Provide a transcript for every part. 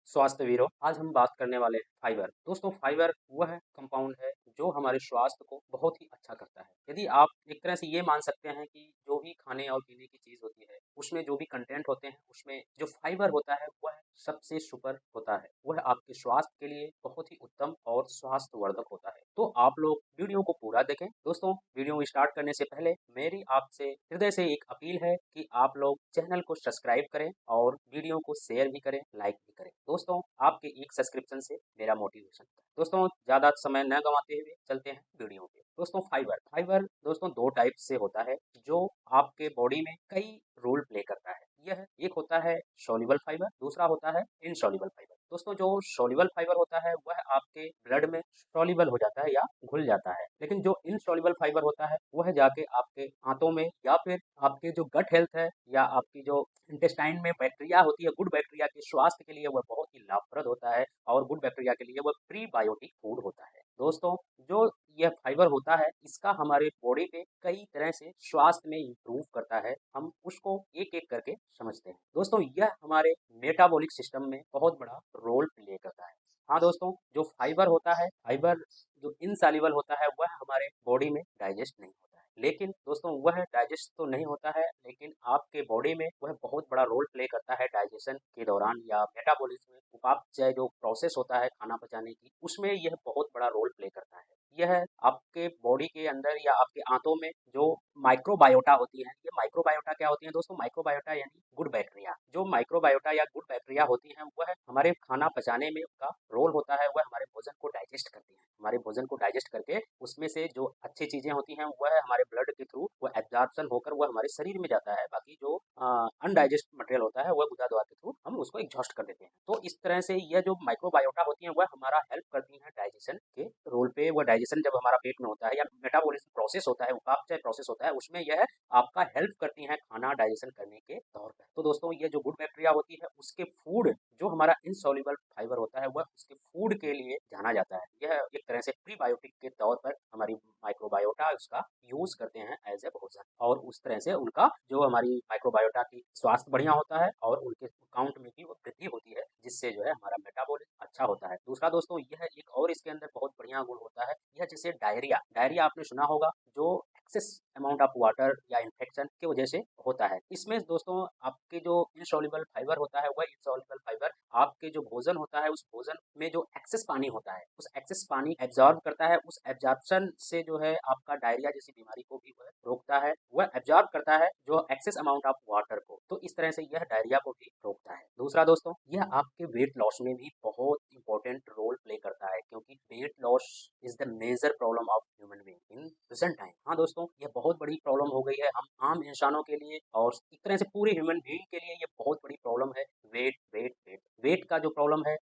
स्वास्थ्य वीरों, आज हम बात करने वाले हैं फाइबर। दोस्तों फाइबर वह कंपाउंड है जो हमारे स्वास्थ्य को बहुत ही अच्छा करता है। यदि आप एक तरह से ये मान सकते हैं कि जो भी खाने और पीने की चीज़ होती है, उसमें जो भी कंटेंट होते हैं, उसमें जो फाइबर होता है वह सबसे सुपर होता है। वह आपके स्वास्थ्य के लिए बहुत ही उत्तम और स्वास्थ्यवर्धक होता है। तो आप लोग वीडियो को पूरा देखें। दोस्तों वीडियो स्टार्ट करने से पहले मेरी आपसे हृदय से एक अपील है कि आप लोग चैनल को सब्सक्राइब करें और वीडियो को शेयर भी करें, लाइक भी करें। दोस्तों आपके एक सब्सक्रिप्शन से मेरा मोटिवेशन है। दोस्तों ज़्यादा समय न गंवाते हुए चलते हैं वीडियो पे। दोस्तों फाइबर फाइबर दोस्तों दो टाइप से होता है जो आपके बॉडी में कई रोल प्ले करता है। यह एक होता है सॉल्युबल फाइबर, दूसरा होता है इनसॉल्युबल फाइबर। दोस्तों जो सॉल्युबल फाइबर होता है वह आपके ब्लड में सॉल्युबल हो जाता है या घुल जाता है, लेकिन जो इनसॉल्युबल फाइबर होता है वह जाके आपके आंतों में या फिर आपके जो गट हेल्थ है या आपकी जो इंटेस्टाइन में बैक्टीरिया होती है, गुड बैक्टीरिया के स्वास्थ्य के लिए वह बहुत ही लाभप्रद होता है और गुड बैक्टीरिया के लिए वह प्रीबायोटिक फूड होता है। दोस्तों जो यह फाइबर होता है इसका हमारे बॉडी पे कई तरह से स्वास्थ्य में इम्प्रूव करता है। हम उसको एक एक करके समझते हैं। दोस्तों यह हमारे मेटाबॉलिक सिस्टम में बहुत बड़ा रोल प्ले करता है। हाँ दोस्तों, जो फाइबर होता है, फाइबर जो इनसॉल्युबल होता है वह हमारे बॉडी में डाइजेस्ट नहीं होता है। लेकिन दोस्तों वह डाइजेस्ट तो नहीं होता है, लेकिन आपके बॉडी में वह बहुत बड़ा रोल प्ले करता है डाइजेशन के दौरान या मेटाबॉलिज्म में उपापचय जो प्रोसेस होता है खाना पचाने की, उसमें यह बहुत बड़ा रोल प्ले करता है। यह आपके बॉडी के अंदर या आपके आंतों में जो माइक्रोबायोटा होती है, ये माइक्रोबायोटा क्या होती है दोस्तों? माइक्रोबायोटा यानी गुड बैक्टीरिया। जो माइक्रोबायोटा या गुड बैक्टीरिया होती हैं वह हमारे खाना पचाने में उनका रोल होता है। वह हमारे भोजन को डाइजेस्ट करती हैं, हमारे भोजन को डाइजेस्ट करके उसमें से जो अच्छी चीजें होती हैं वह हमारे ब्लड के थ्रू वह एब्जॉर्प्शन होकर वह हमारे शरीर में जाता है। बाकी जो अनडाइजेस्ट मटेरियल होता है वह गुदा द्वार के थ्रू हम उसको एग्जॉस्ट कर देते हैं। तो इस तरह से यह जो माइक्रोबायोटा होती है वह हमारा हेल्प करती हैं डाइजेशन के रोल पे। वह डाइजेशन जब हमारा पेट में होता है या मेटाबॉलिज्म प्रोसेस होता है, उपापचय प्रोसेस होता है, उसमें यह आपका हेल्प करती हैं खाना डाइजेशन करने के तौर पर। तो दोस्तों ये जो गुड बैक्टीरिया होती है उसके फूड जो हमारा इनसॉल्युबल फाइबर होता है वह उसके फूड के लिए जाना जाता है। यह एक तरह से प्रीबायोटिक के तौर पर हमारी माइक्रोबायोटा उसका यूज करते हैं एज ए भोजन, और उस तरह से उनका जो हमारी माइक्रोबायोटा की स्वास्थ्य बढ़िया होता है और उनके काउंट में भी वो वृद्धि होती है, जिससे जो है हमारा मेटाबॉलिज्म अच्छा होता है। दूसरा दोस्तों यह एक और इसके अंदर बहुत बढ़िया गुण होता है, यह जैसे डायरिया डायरिया आपने सुना होगा, जो एक्सेस अमाउंट ऑफ वाटर या इन्फेक्शन की वजह से होता है। इसमें दोस्तों आपके जो इनसॉल्युबल फाइबर होता है वह इनसॉल्युबल फाइबर आपके जो भोजन होता है उस भोजन में जो एक्सेस पानी होता है उस एक्सेस पानी एब्जॉर्ब करता है। उस एब्जॉर्प्शन से जो है आपका डायरिया जैसी बीमारी को भी वह रोकता है। वह एब्जॉर्ब करता है जो एक्सेस अमाउंट ऑफ वाटर को, तो इस तरह से यह डायरिया को भी रोकता है। दूसरा दोस्तों यह आपके वेट लॉस में भी बहुत इंपॉर्टेंट रोल प्ले करता है, क्योंकि weight loss is the major problem of human being in present time. हाँ दोस्तों यह बहुत बड़ी प्रॉब्लम हो गई है हम आम इंसानों के लिए, और एक तरह से पूरे ह्यूमन बीइंग के लिए ये बहुत बड़ी प्रॉब्लम है। वेट वेट वेट वेट का जो प्रॉब्लम है,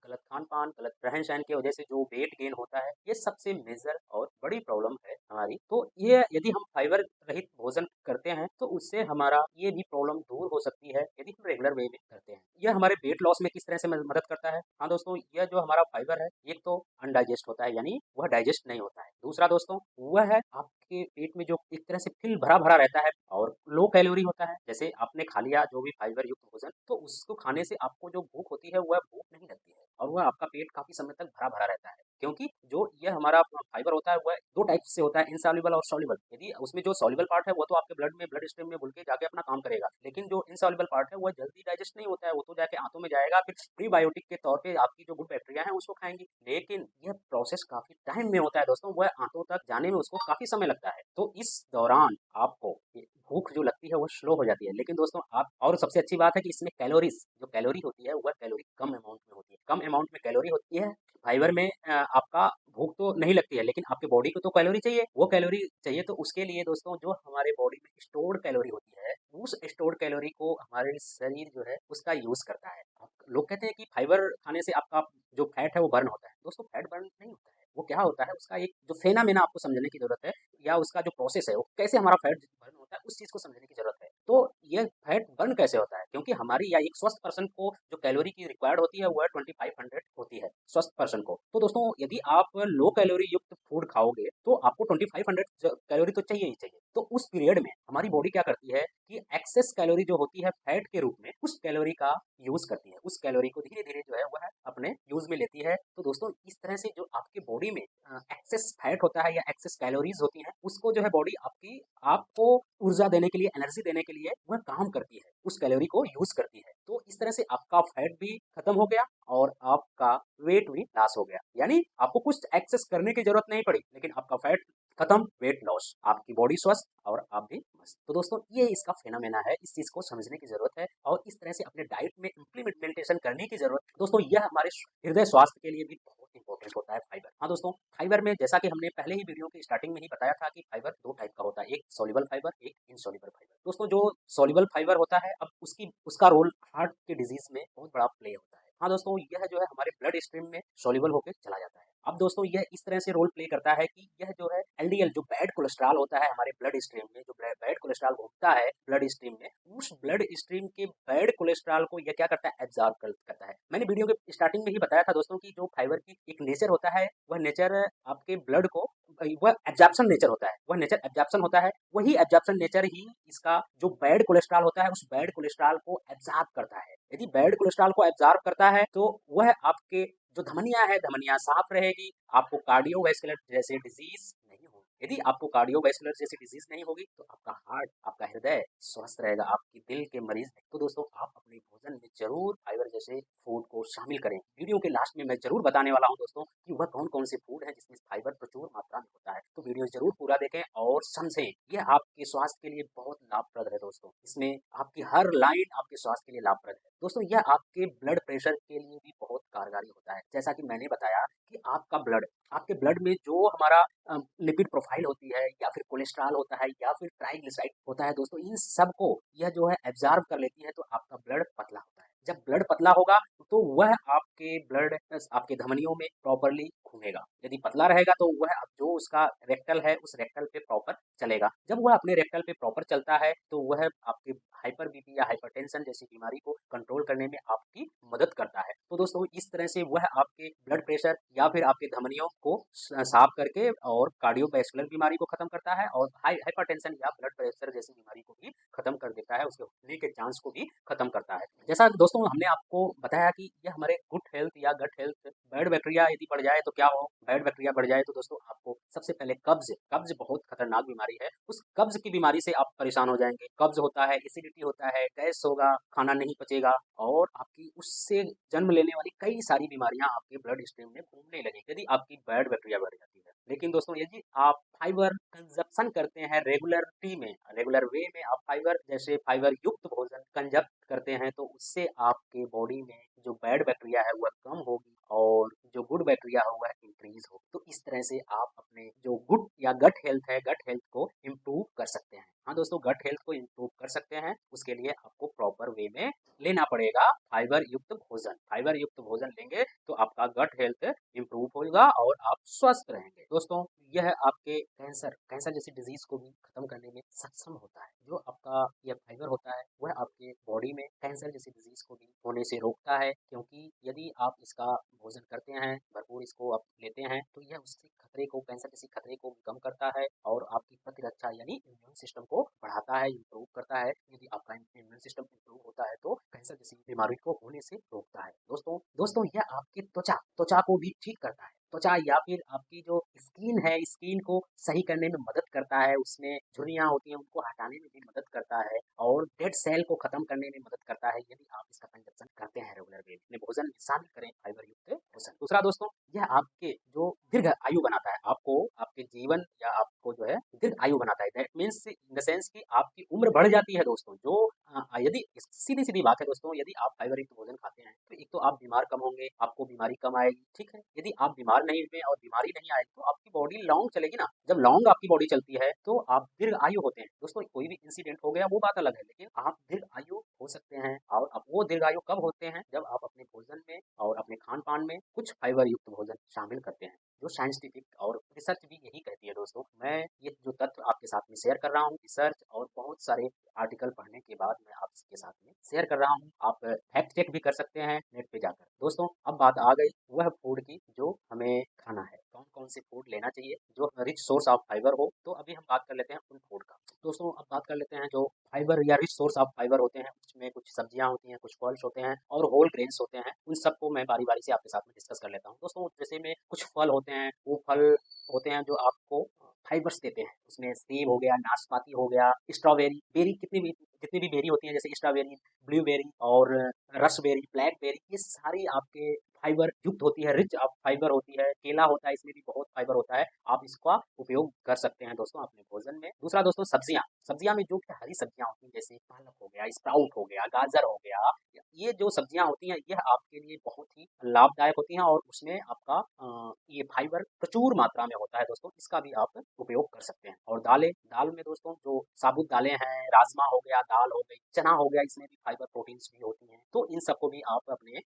गलत खान पान गलत रहन सहन की वजह से जो वेट गेन होता है, ये सबसे मेजर और बड़ी प्रॉब्लम है हमारी। तो ये यदि हम फाइबर रहित भोजन करते हैं तो उससे हमारा ये भी प्रॉब्लम दूर हो सकती है यदि हम रेगुलर वे में करते हैं। यह हमारे वेट लॉस में किस तरह से मदद करता है? हाँ दोस्तों, यह जो हमारा फाइबर है एक तो अनडाइजेस्ट होता है, यानी वह डाइजेस्ट नहीं होता है। दूसरा दोस्तों वह है आपके पेट में जो एक तरह से फिल भरा भरा रहता है और लो कैलोरी होता है। जैसे आपने खा लिया जो भी फाइबर युक्त भोजन, तो उसको खाने से आपको जो भूख होती है वह भूख नहीं लगती है और वह आपका पेट काफी समय तक भरा भरा रहता है, क्योंकि जो यह हमारा फाइबर होता है वह दो टाइप से होता है, इनसॉल्युबल और सॉल्युबल। यदि उसमें जो सॉल्युबल पार्ट है वो तो आपके ब्लड स्ट्रीम में घुल के जाके अपना काम करेगा, लेकिन जो इनसॉल्युबल पार्ट है वह जल्दी डाइजेस्ट नहीं होता है, वो तो जाके आंतों में जाएगा, फिर प्रीबायोटिक के तौर पे आपकी जो गुड बैक्टीरिया है उसको खाएंगी। लेकिन यह प्रोसेस काफी टाइम में होता है दोस्तों, वह आंतों तक जाने में उसको काफी समय लगता है। तो इस दौरान आपको भूख जो लगती है वो स्लो हो जाती है। लेकिन दोस्तों आप, और सबसे अच्छी बात है कि इसमें कैलोरीज जो कैलोरी होती है वह कैलोरी कम अमाउंट में होती है, कम अमाउंट में कैलोरी होती है। फाइबर में आपका भूख तो नहीं लगती है, लेकिन आपके बॉडी को तो कैलोरी चाहिए, वो कैलोरी चाहिए। तो उसके लिए दोस्तों जो हमारे बॉडी में स्टोर्ड कैलोरी होती है, उस स्टोर्ड कैलोरी को हमारे शरीर जो है उसका यूज करता है। लोग कहते हैं कि फाइबर खाने से आपका जो फैट है वो बर्न होता है। दोस्तों फैट बर्न नहीं होता है, वो क्या होता है उसका एक जो फेनामेना आपको समझने की जरूरत है, या उसका जो प्रोसेस है वो कैसे हमारा फैट बर्न होता है उस चीज को समझने की जरूरत है। तो ये फैट बर्न कैसे होता है? क्योंकि हमारी या एक स्वस्थ पर्सन को जो कैलोरी की रिक्वायर्ड होती है वो है 2500 होती है स्वस्थ पर्सन को। तो दोस्तों यदि आप लो कैलोरी युक्त फूड खाओगे तो आपको 2500 कैलोरी तो चाहिए ही चाहिए। तो उस पीरियड में हमारी बॉडी क्या करती है कि एक्सेस कैलोरी जो होती है फैट के रूप में उस कैलोरी का यूज करती है, उस कैलोरी को धीरे धीरे जो है वह अपने यूज में लेती है। तो दोस्तों इस तरह से जो आपके बॉडी में एक्सेस फैट होता है या एक्सेस कैलोरीज होती हैं उसको जो है बॉडी आपकी आपको ऊर्जा देने के लिए, एनर्जी देने के लिए वह काम करती है, उस कैलोरी को यूज करती है। तो इस तरह से आपका फैट भी खत्म हो गया और आपका वेट भी लॉस हो गया, यानी आपको कुछ एक्सेस करने की जरूरत नहीं पड़ी, लेकिन आपका फैट खत्म, वेट लॉस, आपकी बॉडी स्वस्थ और आप भी मस्त। तो दोस्तों ये इसका फेनोमेना है, इस चीज को समझने की जरूरत है और इस तरह से अपने डाइट में इम्प्लीमेंटेशन करने की जरूरत है। दोस्तों यह हमारे हृदय स्वास्थ्य के लिए भी बहुत इंपॉर्टेंट होता है फाइबर। हाँ दोस्तों, फाइबर में जैसा कि हमने पहले ही वीडियो की स्टार्टिंग में ही बताया था कि फाइबर दो टाइप का होता है, एक सॉल्युबल फाइबर, एक इनसॉल्युबल फाइबर। दोस्तों जो सॉल्युबल फाइबर होता है अब उसका रोल हार्ट के डिजीज में बहुत बड़ा प्ले होता है। हाँ दोस्तों, यह जो है हमारे ब्लड स्ट्रीम में सॉल्युबल होकर चला जाता है। अब दोस्तों यह इस तरह से रोल प्ले करता है कि यह जो है एलडीएल जो बैड कोलेस्ट्रॉल होता है हमारे ब्लड स्ट्रीम में, जो बैड कोलेस्ट्रॉल घूमता है ब्लड स्ट्रीम में, उस ब्लड स्ट्रीम के बैड कोलेस्ट्रॉल को यह क्या करता है, एब्जॉर्ब करता है। मैंने वीडियो के स्टार्टिंग में ही बताया था दोस्तों कि जो फाइबर की एक नेचर होता है वह नेचर आपके ब्लड को वह एब्जॉर्प्शन नेचर होता है, वह नेचर एब्जॉर्प्शन होता है। वही एब्जॉर्प्शन नेचर ही इसका जो बैड कोलेस्ट्रॉल होता है उस बैड कोलेस्ट्रॉल को एब्जॉर्ब करता है। यदि बैड कोलेस्ट्रॉल को एब्जॉर्ब करता है तो वह आपके जो धमनियां है, धमनियां साफ रहेगी, आपको कार्डियोवैस्कुलर जैसे डिजीज नहीं होगी। यदि आपको कार्डियोवैस्कुलर जैसी डिजीज नहीं होगी तो आपका हार्ट, आपका हृदय स्वस्थ रहेगा, आपकी दिल के मरीज नहीं। तो दोस्तों आप अपने भोजन में जरूर फाइबर जैसे फूड को शामिल करें। वीडियो के लास्ट में मैं जरूर बताने वाला हूं दोस्तों कि वह कौन कौन से फूड है जिसमें फाइबर प्रचुर मात्रा में होता है। तो वीडियो जरूर पूरा देखें और समझें, यह आपके स्वास्थ्य के लिए बहुत लाभप्रद है दोस्तों। इसमें आपकी हर लाइन आपके स्वास्थ्य के लिए लाभप्रद है दोस्तों। यह आपके ब्लड प्रेशर के लिए भी बहुत कारगर होता है। जैसा कि मैंने बताया कि आपके ब्लड में जो हमारा लिपिड प्रोफाइल होती है या फिर कोलेस्ट्रॉल होता है या फिर ट्राइग्लिसराइड होता है दोस्तों, इन सब को यह जो है एब्जॉर्ब कर लेती है, तो आपका ब्लड पतला होता है। जब ब्लड पतला होगा तो वह आपके ब्लड आपके धमनियों में प्रॉपरली घूमेगा। यदि पतला रहेगा तो वह जो उसका रेक्टल है उस रेक्टल पे प्रॉपर चलेगा। जब वह अपने रेक्टल पे प्रॉपर चलता है तो वह आपके हाइपर बीपी या हाइपरटेंशन जैसी बीमारी को कंट्रोल करने में आपकी मदद करता है। तो दोस्तों इस तरह से वह आपके ब्लड प्रेशर या फिर आपके धमनियों को साफ करके और कार्डियोवैस्कुलर बीमारी को खत्म करता है और हाइपरटेंशन या ब्लड प्रेशर जैसी बीमारी को भी खत्म कर देता है, उसके होने के चांस को भी खत्म करता है। जैसा दोस्तों हमने आपको बताया कि यह हमारे गुड हेल्थ या गट हेल्थ, बैड बैक्टीरिया यदि बढ़ जाए तो क्या हो, बैड बैक्टीरिया बढ़ जाए तो दोस्तों आपको सबसे पहले कब्ज बहुत खतरनाक बीमारी है। उस कब्ज की बीमारी से आप परेशान हो जाएंगे। कब्ज होता है, एसिडिटी होता है, गैस होगा, खाना नहीं पचेगा और आपकी उससे जन्म लेने वाली कई सारी बीमारियां आपके ब्लड स्ट्रीम में घूमने लगेंगी यदि आपकी बैड बैक्टीरिया बढ़ जाती है। लेकिन दोस्तों यदि आप फाइबर कंजप्शन करते हैं रेगुलर वे में आप फाइबर जैसे फाइबर युक्त भोजन कंजप्ट करते हैं तो उससे आपके बॉडी में जो बैड बैक्टीरिया है वह कम होगी और जो गुड बैक्टीरिया है वह इंक्रीज हो। तो इस तरह से आप अपने जो गुड या गट हेल्थ है, गट हेल्थ को इम्प्रूव कर सकते हैं। हाँ दोस्तों, गट हेल्थ को इम्प्रूव कर सकते हैं, उसके लिए आपको प्रॉपर वे में लेना पड़ेगा फाइबर युक्त भोजन। फाइबर युक्त भोजन लेंगे तो आपका गट हेल्थ इम्प्रूव होगा और आप स्वस्थ रहेंगे। दोस्तों यह आपके कैंसर जैसी डिजीज को भी खत्म करने में सक्षम होता है। जो आपका यह फाइबर होता है वह आपके बॉडी में कैंसर जैसी डिजीज को भी होने से रोकता है, क्योंकि यदि आप इसका भोजन करते हैं, भरपूर इसको आप लेते हैं तो यह उसके खतरे को, कैंसर जैसी खतरे को कम करता है और आपकी प्रतिरक्षा यानी इम्यून सिस्टम को बढ़ाता है, इम्प्रूव करता है। यदि आपका इम्यून सिस्टम इम्प्रूव होता है तो कैंसर जैसी बीमारी को होने से रोकता है। दोस्तों यह आपकी त्वचा को भी ठीक करता है। त्वचा या फिर आपकी जो स्किन है, स्किन को सही करने में मदद करता है, उसमें झुर्रियां होती हैं उनको हटाने में भी मदद करता है और डेड सेल को खत्म करने में मदद करता है। यदि आप इसका कंजप्शन करते हैं रेगुलर वे में, भोजन में शामिल करें फाइबर युक्त भोजन। दूसरा दोस्तों, यह आपके जो दीर्घ आयु बनाता है, आपको आपके जीवन या आपको जो है दीर्घ आयु बनाता है। That means in the sense कि आपकी उम्र बढ़ जाती है दोस्तों। जो यदि सीधी सीधी बात है दोस्तों, यदि आप फाइबर युक्त भोजन खाते हैं तो एक तो आप बीमार कम होंगे, आपको बीमारी कम आएगी, ठीक है। यदि आप बीमार नहीं हुए और बीमारी नहीं आएगी तो आपकी बॉडी लॉन्ग चलेगी ना। जब लॉन्ग आपकी बॉडी चलती है तो आप दीर्घ आयु होते हैं दोस्तों। कोई भी इंसिडेंट हो गया वो बात अलग है, लेकिन आप दीर्घ आयु हो सकते हैं। और अब वो दीर्घ आयु कब होते हैं, जब आप अपने भोजन में और अपने खान पान में कुछ फाइबर युक्त भोजन शामिल करते हैं, जो साइंटिफिक और रिसर्च भी यही कहती है दोस्तों। मैं ये जो तथ्य आपके साथ में शेयर कर रहा हूँ, रिसर्च और बहुत बहुत सारे आर्टिकल पढ़ने के बाद मैं आपके साथ में शेयर कर रहा हूँ। आप फैक्ट चेक भी कर सकते हैं नेट पे जाकर। दोस्तों अब बात आ गई वह फूड की जो हमें खाना है, कौन कौन से फूड लेना चाहिए जो रिच सोर्स ऑफ फाइबर हो। तो अभी हम बात कर लेते हैं उन फूड का। दोस्तों अब बात कर लेते हैं जो फाइबर या रिच सोर्स ऑफ फाइबर होते हैं, उसमें कुछ सब्जियां होती हैं, कुछ फल्स होते हैं और होल ग्रेन्स होते हैं। उन सबको मैं बारी बारी से आपके साथ में डिस्कस कर लेता हूँ। दोस्तों जैसे में कुछ फल होते हैं, वो फल होते हैं जो आपको फाइबर्स देते हैं। उसमें सेब हो गया, नाशपाती हो गया, स्ट्रॉबेरी, बेरी, जितनी भी बेरी होती हैं, जैसे स्ट्रॉबेरी, ब्लूबेरी और रसबेरी, ब्लैकबेरी, ये सारी आपके फाइबर युक्त होती है, रिच ऑफ फाइबर होती है। केला होता है, इसमें भी बहुत फाइबर होता है। आप इसका उपयोग कर सकते हैं दोस्तों अपने भोजन में। दूसरा दोस्तों सब्जियां, सब्जियां में जो कि हरी सब्जियां होती हैं, जैसे पालक हो गया, स्प्राउट हो गया, गाजर हो गया, ये जो सब्जियां होती हैं यह आपके लिए बहुत ही लाभदायक होती हैं और उसमें आपका ये फाइबर प्रचुर मात्रा में होता है दोस्तों। इसका भी आप उपयोग कर सकते हैं। और दालें, दाल में दोस्तों जो साबुत दालें हैं, राजमा हो गया, दाल हो गई, चना हो गया, इसमें भी फाइबर प्रोटीन्स भी होती हैं। तो इन सबको भी आप अपने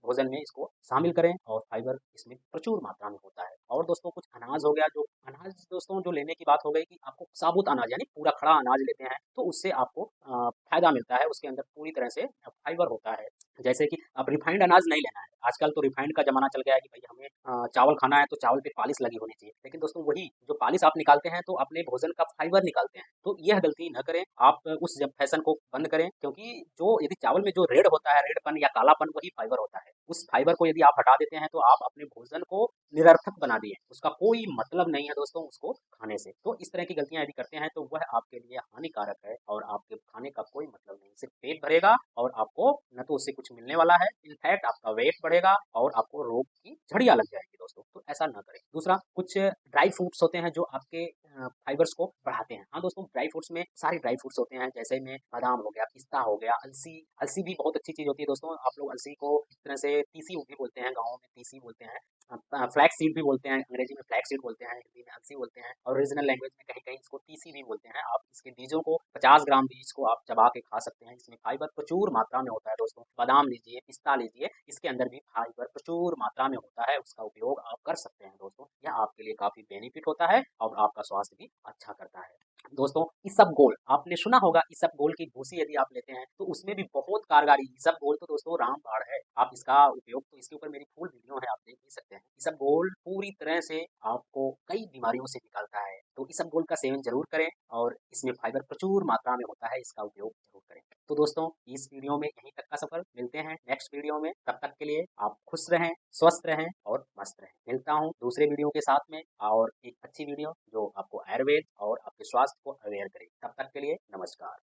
भोजन में इसको शामिल करें और फाइबर इसमें प्रचुर मात्रा में होता है। और दोस्तों कुछ अनाज हो गया, जो अनाज दोस्तों जो लेने की बात हो गई कि आपको साबुत अनाज यानी पूरा खड़ा अनाज लेते हैं तो उससे आपको फायदा मिलता है, उसके अंदर पूरी तरह से फाइबर होता है। जैसे कि अब रिफाइंड अनाज नहीं लेना है। आजकल तो रिफाइंड का ज़माना चल गया है कि भई हमें चावल खाना है तो चावल पे पॉलिश लगी होनी चाहिए। लेकिन दोस्तों वही जो पॉलिश आप निकालते हैं तो अपने भोजन का फाइबर निकालते हैं। तो यह गलती न करें, आप उस जब फैशन को बंद करें, क्योंकि जो यदि चावल में जो रेड होता है, रेडपन या कालापन, वही फाइबर होता है। उस फाइबर को यदि आप हटा देते हैं तो आप अपने भोजन को निरर्थक बना दिए। उसका कोई मतलब नहीं है दोस्तों उसको खाने से। तो इस तरह की गलतियाँ यदि करते हैं तो वह आपके लिए हानिकारक है और आपके खाने का कोई मतलब नहीं। सिर्फ पेट भरेगा और आपको न तो उससे कुछ मिलने वाला है, इनफैक्ट आपका वेट बढ़ेगा और आपको रोग की झड़ियाँ लग जाएगी दोस्तों। तो ऐसा ना करें। दूसरा, कुछ ड्राई फ्रूट्स होते हैं जो आपके फाइबर्स को बढ़ाते हैं। हाँ दोस्तों, ड्राई फ्रूट्स में सारे ड्राई फ्रूट्स होते हैं, जैसे में बादाम हो गया, पिस्ता हो गया, अलसी। अलसी भी बहुत अच्छी चीज़ होती है दोस्तों। आप लोग अलसी को एक तरह से तीसी भी बोलते हैं, गाँव में तीसी बोलते हैं। फ्लैक्स सीड भी बोलते हैं, अंग्रेजी में फ्लैक्स सीड बोलते हैं, हिंदी में अलसी बोलते हैं और रीजनल लैंग्वेज में कहीं-कहीं इसको तीसी भी बोलते हैं। आप इसके बीजों को 50 ग्राम बीज को आप चबा के खा सकते हैं। इसमें फाइबर प्रचुर मात्रा में होता है दोस्तों। बादाम लीजिए, पिस्ता लीजिए, इसके अंदर भी फाइबर प्रचुर मात्रा में होता है। उसका उपयोग आप कर सकते हैं दोस्तों। यह आपके लिए काफ़ी बेनिफिट होता है और आपका स्वास्थ्य भी अच्छा करता है। दोस्तों इसबगोल, आपने सुना होगा, इसबगोल की भूसी यदि आप लेते हैं तो उसमें भी बहुत कारगर इसबगोल तो दोस्तों रामबाण है। आप इसका उपयोग, तो इसके ऊपर मेरी फुल वीडियो है, आप देख भी सकते हैं। इसबगोल पूरी तरह से आपको कई बीमारियों से निकालता है। तो इसबगोल का सेवन जरूर करें और इसमें फाइबर प्रचुर मात्रा में होता है, इसका उपयोग जरूर करें। तो दोस्तों इस वीडियो में यहीं तक का सफर। मिलते हैं नेक्स्ट वीडियो में, तब तक के लिए आप खुश रहें, स्वस्थ रहें और मस्त रहें। मिलता हूँ दूसरे वीडियो के साथ में और एक अच्छी वीडियो जो आपको आयुर्वेद और आपके स्वास्थ्य को अवेयर करे। तब तक के लिए नमस्कार।